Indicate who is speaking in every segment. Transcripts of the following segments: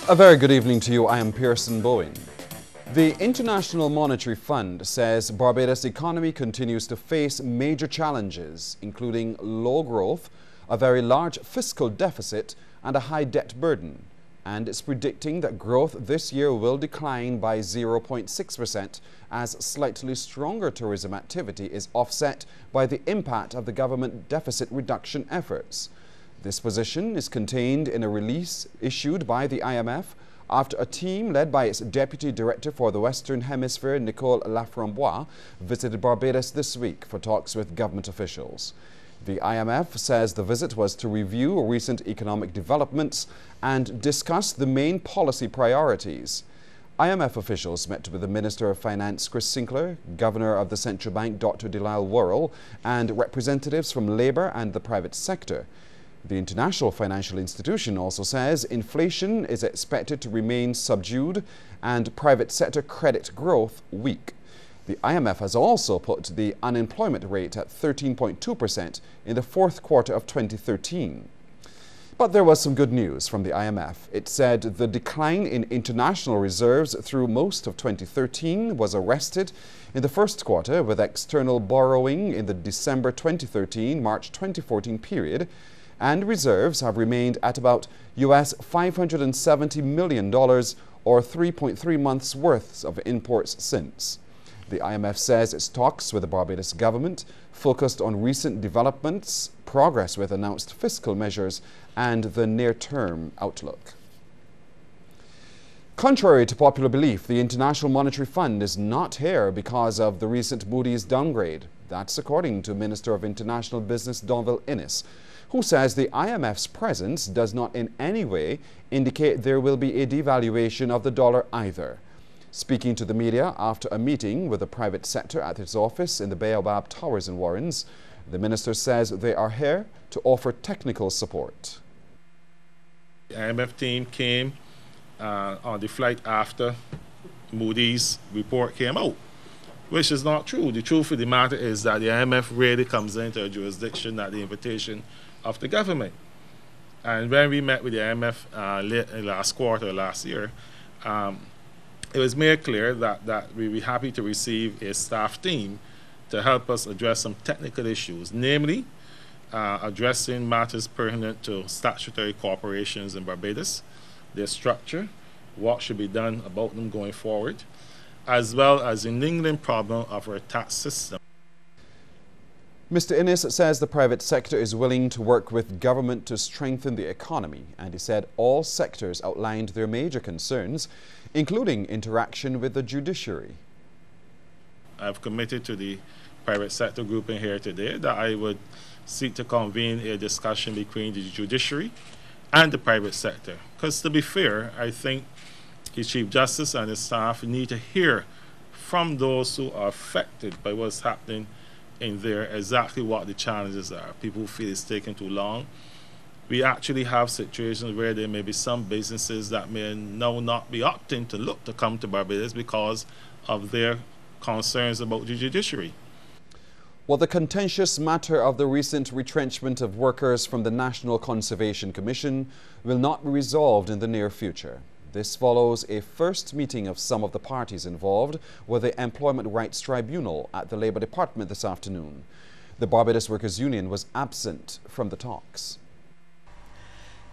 Speaker 1: A very good evening to you. I am Pearson Bowen. The International Monetary Fund says Barbados' economy continues to face major challenges, including low growth, a very large fiscal deficit, and a high debt burden. And it's predicting that growth this year will decline by 0.6% as slightly stronger tourism activity is offset by the impact of the government deficit reduction efforts. This position is contained in a release issued by the IMF after a team led by its Deputy Director for the Western Hemisphere, Nicole Laframboise, visited Barbados this week for talks with government officials. The IMF says the visit was to review recent economic developments and discuss the main policy priorities. IMF officials met with the Minister of Finance, Chris Sinclair, Governor of the Central Bank, Dr. Delisle Worrell, and representatives from Labour and the private sector. The International Financial Institution also says inflation is expected to remain subdued and private sector credit growth weak. The IMF has also put the unemployment rate at 13.2% in the fourth quarter of 2013. But there was some good news from the IMF. It said the decline in international reserves through most of 2013 was arrested in the first quarter, with external borrowing in the December 2013-March 2014 period, and reserves have remained at about US $570 million or 3.3 months' worth of imports since. The IMF says its talks with the Barbados government focused on recent developments, progress with announced fiscal measures, and the near-term outlook. Contrary to popular belief, the International Monetary Fund is not here because of the recent Moody's downgrade. That's according to Minister of International Business Donville Innes, who says the IMF's presence does not in any way indicate there will be a devaluation of the dollar either. Speaking to the media after a meeting with the private sector at its office in the Baobab Towers in Warrens, the minister says they are here to offer technical support.
Speaker 2: The IMF team came on the flight after Moody's report came out, which is not true. The truth of the matter is that the IMF rarely comes into a jurisdiction at the invitation of the government. And when we met with the IMF last quarter, last year, it was made clear that we were happy to receive a staff team to help us address some technical issues, namely addressing matters pertinent to statutory corporations in Barbados, their structure, what should be done about them going forward, as well as the niggling problem of our tax system.
Speaker 1: Mr. Innes says the private sector is willing to work with government to strengthen the economy, and he said all sectors outlined their major concerns, including interaction with the judiciary.
Speaker 2: I've committed to the private sector group in here today that I would seek to convene a discussion between the judiciary and the private sector. Because to be fair, I think the Chief Justice and his staff need to hear from those who are affected by what's happening in there exactly what the challenges are. People who feel it's taking too long. We actually have situations where there may be some businesses that may now not be opting to look to come to Barbados because of their concerns about the judiciary.
Speaker 1: Well, the contentious matter of the recent retrenchment of workers from the National Conservation Commission will not be resolved in the near future. This follows a first meeting of some of the parties involved with the Employment Rights Tribunal at the Labour Department this afternoon. The Barbados Workers' Union was absent from the talks.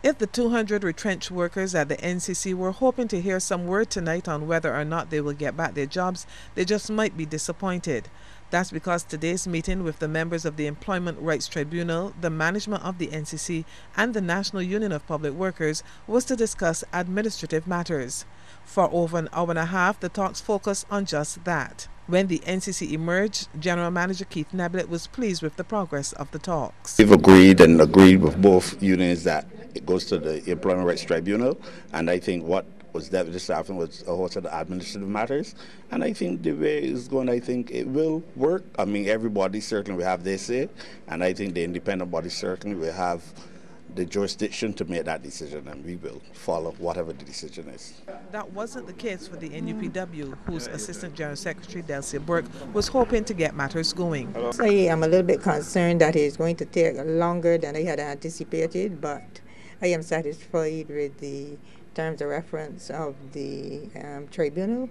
Speaker 3: If the 200 retrenched workers at the NCC were hoping to hear some word tonight on whether or not they will get back their jobs, they just might be disappointed. That's because today's meeting with the members of the Employment Rights Tribunal, the management of the NCC, and the National Union of Public Workers was to discuss administrative matters. For over an hour and a half, the talks focused on just that. When the NCC emerged, General Manager Keith Neblett was pleased with the progress of the talks.
Speaker 4: We've agreed with both unions that it goes to the Employment Rights Tribunal, and I think what was dealt with this afternoon was a host of the administrative matters, and I think the way it's going, I think it will work. I mean, everybody certainly will have their say, and I think the independent body certainly will have the jurisdiction to make that decision, and we will follow whatever the decision is.
Speaker 3: That wasn't the case for the NUPW, whose Assistant General Secretary Delcia Burke was hoping to get matters going.
Speaker 5: So I'm a little bit concerned that it's going to take longer than I had anticipated, but I am satisfied with the terms of reference of the tribunal.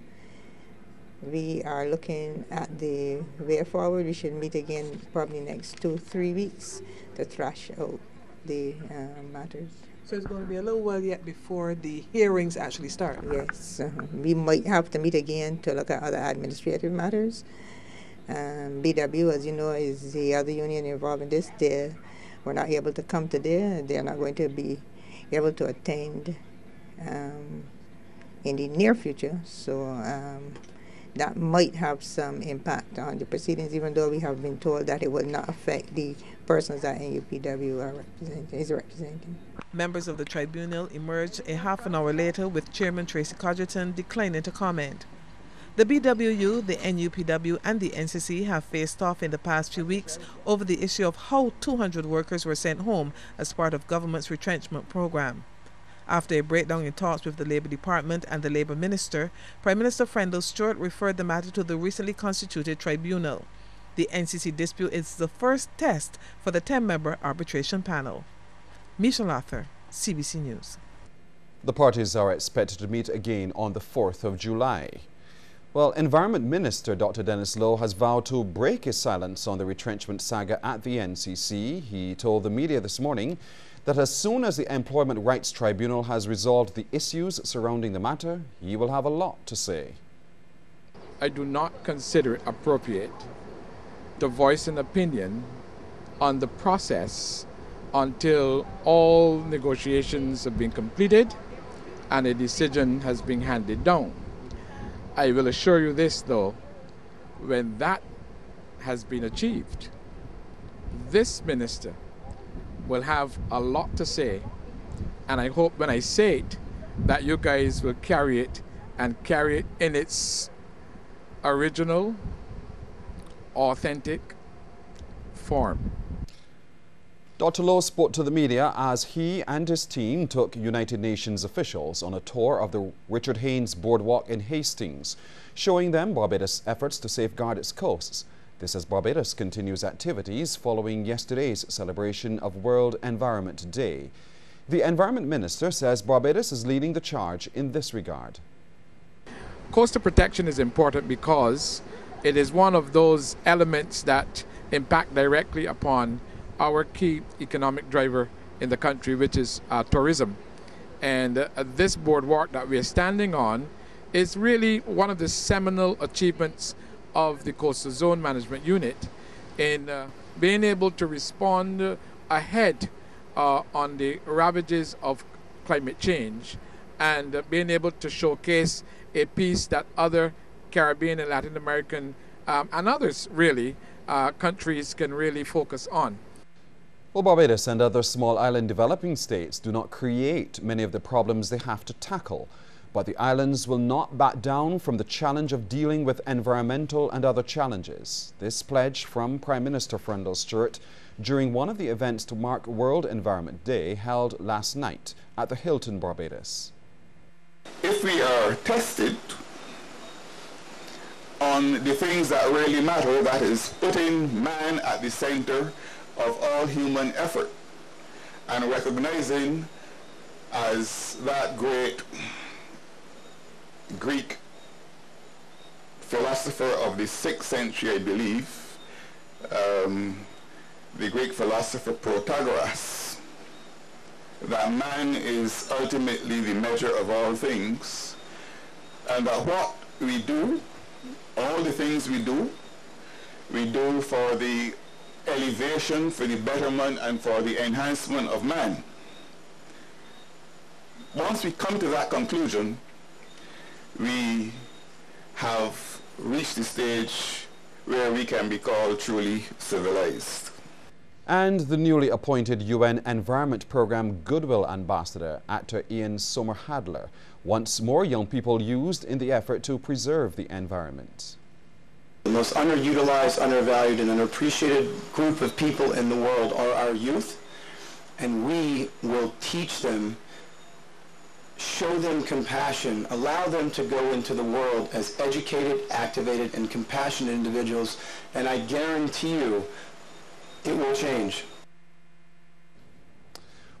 Speaker 5: We are looking at the way forward. We should meet again probably next 2-3 weeks to thrash out the matters.
Speaker 3: So it's going to be a little while yet before the hearings actually start?
Speaker 5: Yes. We might have to meet again to look at other administrative matters. BW, as you know, is the other union involved in this. They were not able to come today. They're not going to be able to attend in the near future. So that might have some impact on the proceedings, even though we have been told that it will not affect the persons that NUPW is representing.
Speaker 3: Members of the tribunal emerged a half an hour later with Chairman Tracy Codgerton declining to comment. The BWU, the NUPW and the NCC have faced off in the past few weeks over the issue of how 200 workers were sent home as part of government's retrenchment program. After a breakdown in talks with the Labour Department and the Labour Minister, Prime Minister Frendel Stewart referred the matter to the recently constituted tribunal. The NCC dispute is the first test for the 10-member arbitration panel. Michelle Arthur, CBC News.
Speaker 1: The parties are expected to meet again on the 4th of July. Well, Environment Minister Dr. Dennis Lowe has vowed to break his silence on the retrenchment saga at the NCC. He told the media this morning that as soon as the Employment Rights Tribunal has resolved the issues surrounding the matter, he will have a lot to say.
Speaker 6: I do not consider it appropriate to voice an opinion on the process until all negotiations have been completed and a decision has been handed down. I will assure you this, though, when that has been achieved, this minister will have a lot to say, and I hope when I say it that you guys will carry it and carry it in its original, authentic form.
Speaker 1: Dr. Lowe spoke to the media as he and his team took United Nations officials on a tour of the Richard Haynes Boardwalk in Hastings, showing them Barbados' efforts to safeguard its coasts. This as Barbados continues activities following yesterday's celebration of World Environment Day. The Environment Minister says Barbados is leading the charge in this regard.
Speaker 6: Coastal protection is important because it is one of those elements that impact directly upon our key economic driver in the country, which is tourism. And this boardwalk that we are standing on is really one of the seminal achievements of the Coastal Zone Management Unit in being able to respond ahead on the ravages of climate change and being able to showcase a piece that other Caribbean and Latin American and others really countries can really focus on.
Speaker 1: Well, Barbados and other small island developing states do not create many of the problems they have to tackle. But the islands will not back down from the challenge of dealing with environmental and other challenges. This pledge from Prime Minister Frendel Stewart during one of the events to mark World Environment Day held last night at the Hilton, Barbados.
Speaker 7: If we are tested on the things that really matter, that is putting man at the center of all human effort and recognizing as that great Greek philosopher of the 6th century, I believe, the Greek philosopher Protagoras, that man is ultimately the measure of all things, and that what we do, all the things we do for the elevation, for the betterment, and for the enhancement of man. Once we come to that conclusion, we have reached the stage where we can be called truly civilized.
Speaker 1: And the newly appointed UN Environment Programme Goodwill Ambassador, actor Ian Somer-Hadler, wants more young people used in the effort to preserve the environment.
Speaker 8: The most underutilized, undervalued, and underappreciated group of people in the world are our youth, and we will teach them, show them compassion, allow them to go into the world as educated, activated, and compassionate individuals, and I guarantee you it will change.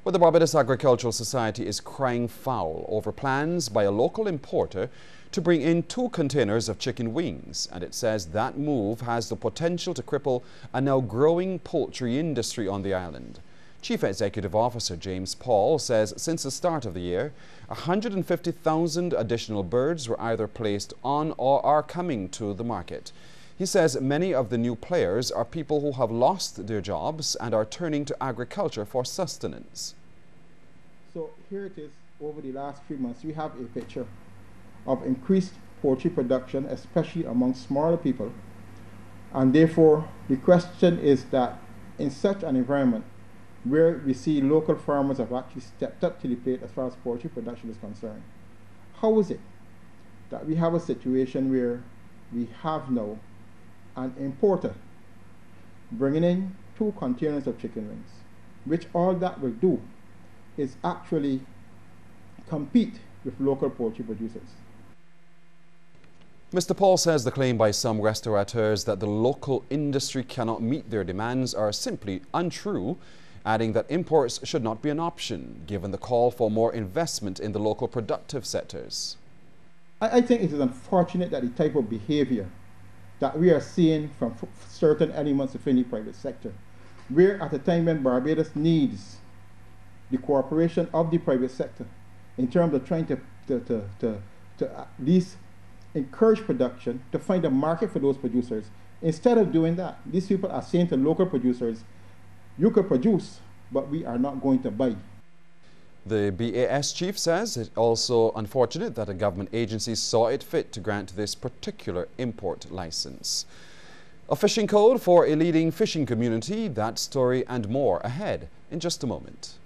Speaker 1: Well, the Barbados Agricultural Society is crying foul over plans by a local importer to bring in 2 containers of chicken wings, and it says that move has the potential to cripple a now growing poultry industry on the island. Chief Executive Officer James Paul says since the start of the year, 150,000 additional birds were either placed on or are coming to the market. He says many of the new players are people who have lost their jobs and are turning to agriculture for sustenance.
Speaker 9: So here it is, over the last few months, we have a picture of increased poultry production, especially among smaller people. And therefore, the question is that in such an environment where we see local farmers have actually stepped up to the plate as far as poultry production is concerned, how is it that we have a situation where we have now an importer bringing in 2 containers of chicken wings, which all that will do is actually compete with local poultry producers?
Speaker 1: Mr. Paul says the claim by some restaurateurs that the local industry cannot meet their demands are simply untrue, adding that imports should not be an option, given the call for more investment in the local productive sectors.
Speaker 9: I think it is unfortunate that the type of behavior that we are seeing from certain elements within the private sector, where at a time when Barbados needs the cooperation of the private sector in terms of trying to at least encourage production, to find a market for those producers. Instead of doing that, these people are saying to local producers, you could produce, but we are not going to buy.
Speaker 1: The BAS chief says it's also unfortunate that a government agency saw it fit to grant this particular import license. A fishing code for a leading fishing community, that story and more ahead in just a moment.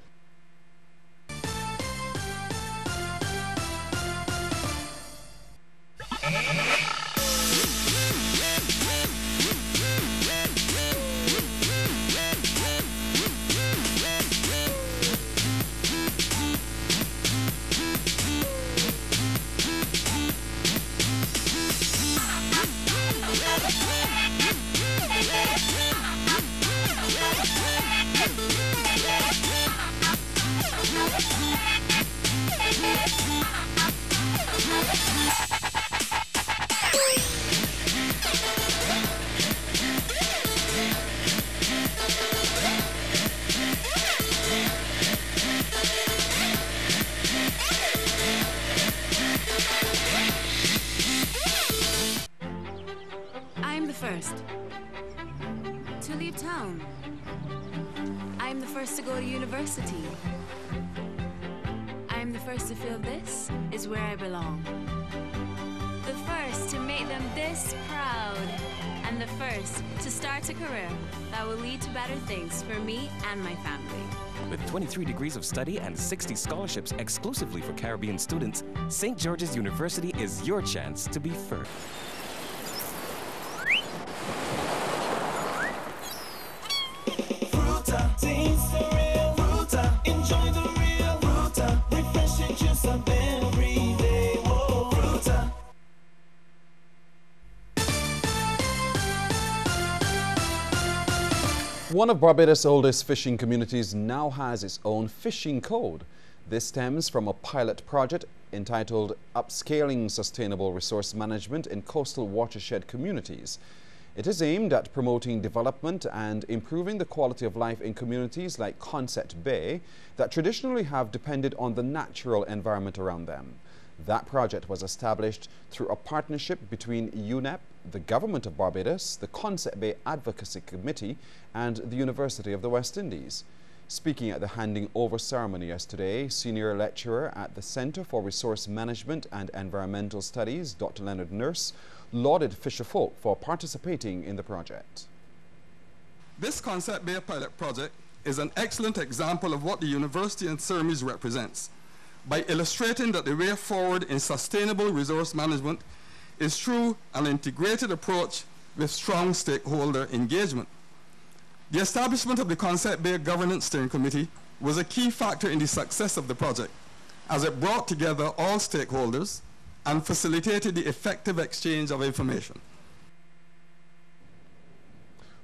Speaker 10: I'm the first to leave town. I'm the first to go to university. I'm the first to feel this is where I belong. The first to make them this proud. And the first to start a career that will lead to better things for me and my family.
Speaker 11: With 23 degrees of study and 60 scholarships exclusively for Caribbean students, St. George's University is your chance to be first.
Speaker 1: One of Barbados' oldest fishing communities now has its own fishing code. This stems from a pilot project entitled Upscaling Sustainable Resource Management in Coastal Watershed Communities. It is aimed at promoting development and improving the quality of life in communities like Concept Bay that traditionally have depended on the natural environment around them. That project was established through a partnership between UNEP, the Government of Barbados, the Concept Bay Advocacy Committee, and the University of the West Indies. Speaking at the handing over ceremony yesterday, Senior Lecturer at the Center for Resource Management and Environmental Studies, Dr. Leonard Nurse, lauded fisherfolk for participating in the project.
Speaker 12: This Concept Bay pilot project is an excellent example of what the University and CERMES represents, by illustrating that the way forward in sustainable resource management is through an integrated approach with strong stakeholder engagement. The establishment of the Concept Bay Governance Steering Committee was a key factor in the success of the project, as it brought together all stakeholders and facilitated the effective exchange of information.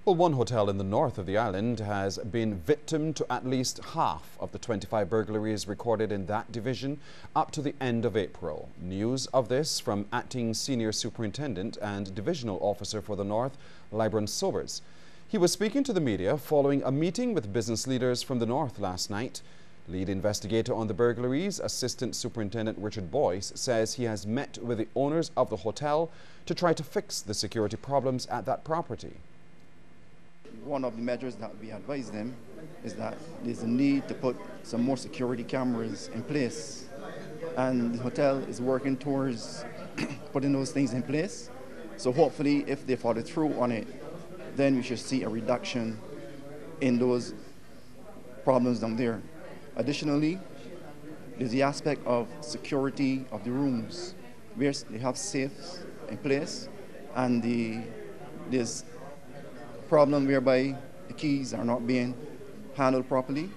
Speaker 1: Well, one hotel in the north of the island has been victim to at least half of the 25 burglaries recorded in that division up to the end of April. News of this from Acting Senior Superintendent and Divisional Officer for the North, Libron Sobers. He was speaking to the media following a meeting with business leaders from the north last night. Lead investigator on the burglaries, Assistant Superintendent Richard Boyce, says he has met with the owners of the hotel to try to fix the security problems at that property.
Speaker 13: One of the measures that we advise them is that there's a need to put some more security cameras in place, and the hotel is working towards putting those things in place. So hopefully if they follow through on it, then we should see a reduction in those problems down there. Additionally, there's the aspect of security of the rooms, where they have safes in place, and there's problem whereby the keys are not being handled properly,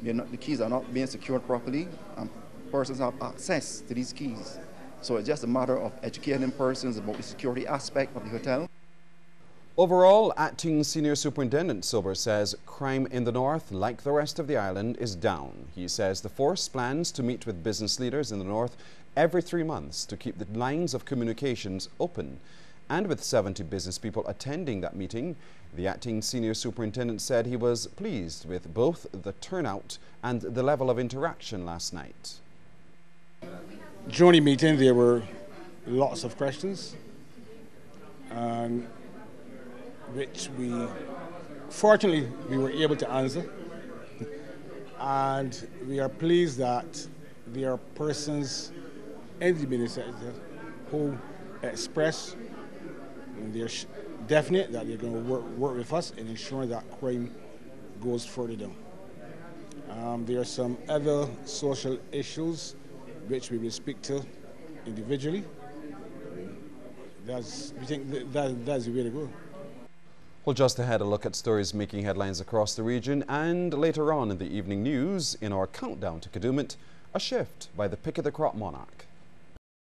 Speaker 13: the keys are not being secured properly, and persons have access to these keys. So it's just a matter of educating persons about the security aspect of the hotel.
Speaker 1: Overall, Acting Senior Superintendent Sobers says crime in the north, like the rest of the island, is down. He says the force plans to meet with business leaders in the north every 3 months to keep the lines of communications open. And with 70 business people attending that meeting, the Acting Senior Superintendent said he was pleased with both the turnout and the level of interaction last night.
Speaker 14: During the meeting, there were lots of questions, which fortunately, we were able to answer. And we are pleased that there are persons in the ministry who express they're definite that they're going to work with us in ensuring that crime goes further down. There are some other social issues which we will speak to individually. We think that's the way to go.
Speaker 1: Well, just ahead, a look at stories making headlines across the region, and later on in the evening news, in our countdown to Kadooment, a shift by the pick of the crop monarch.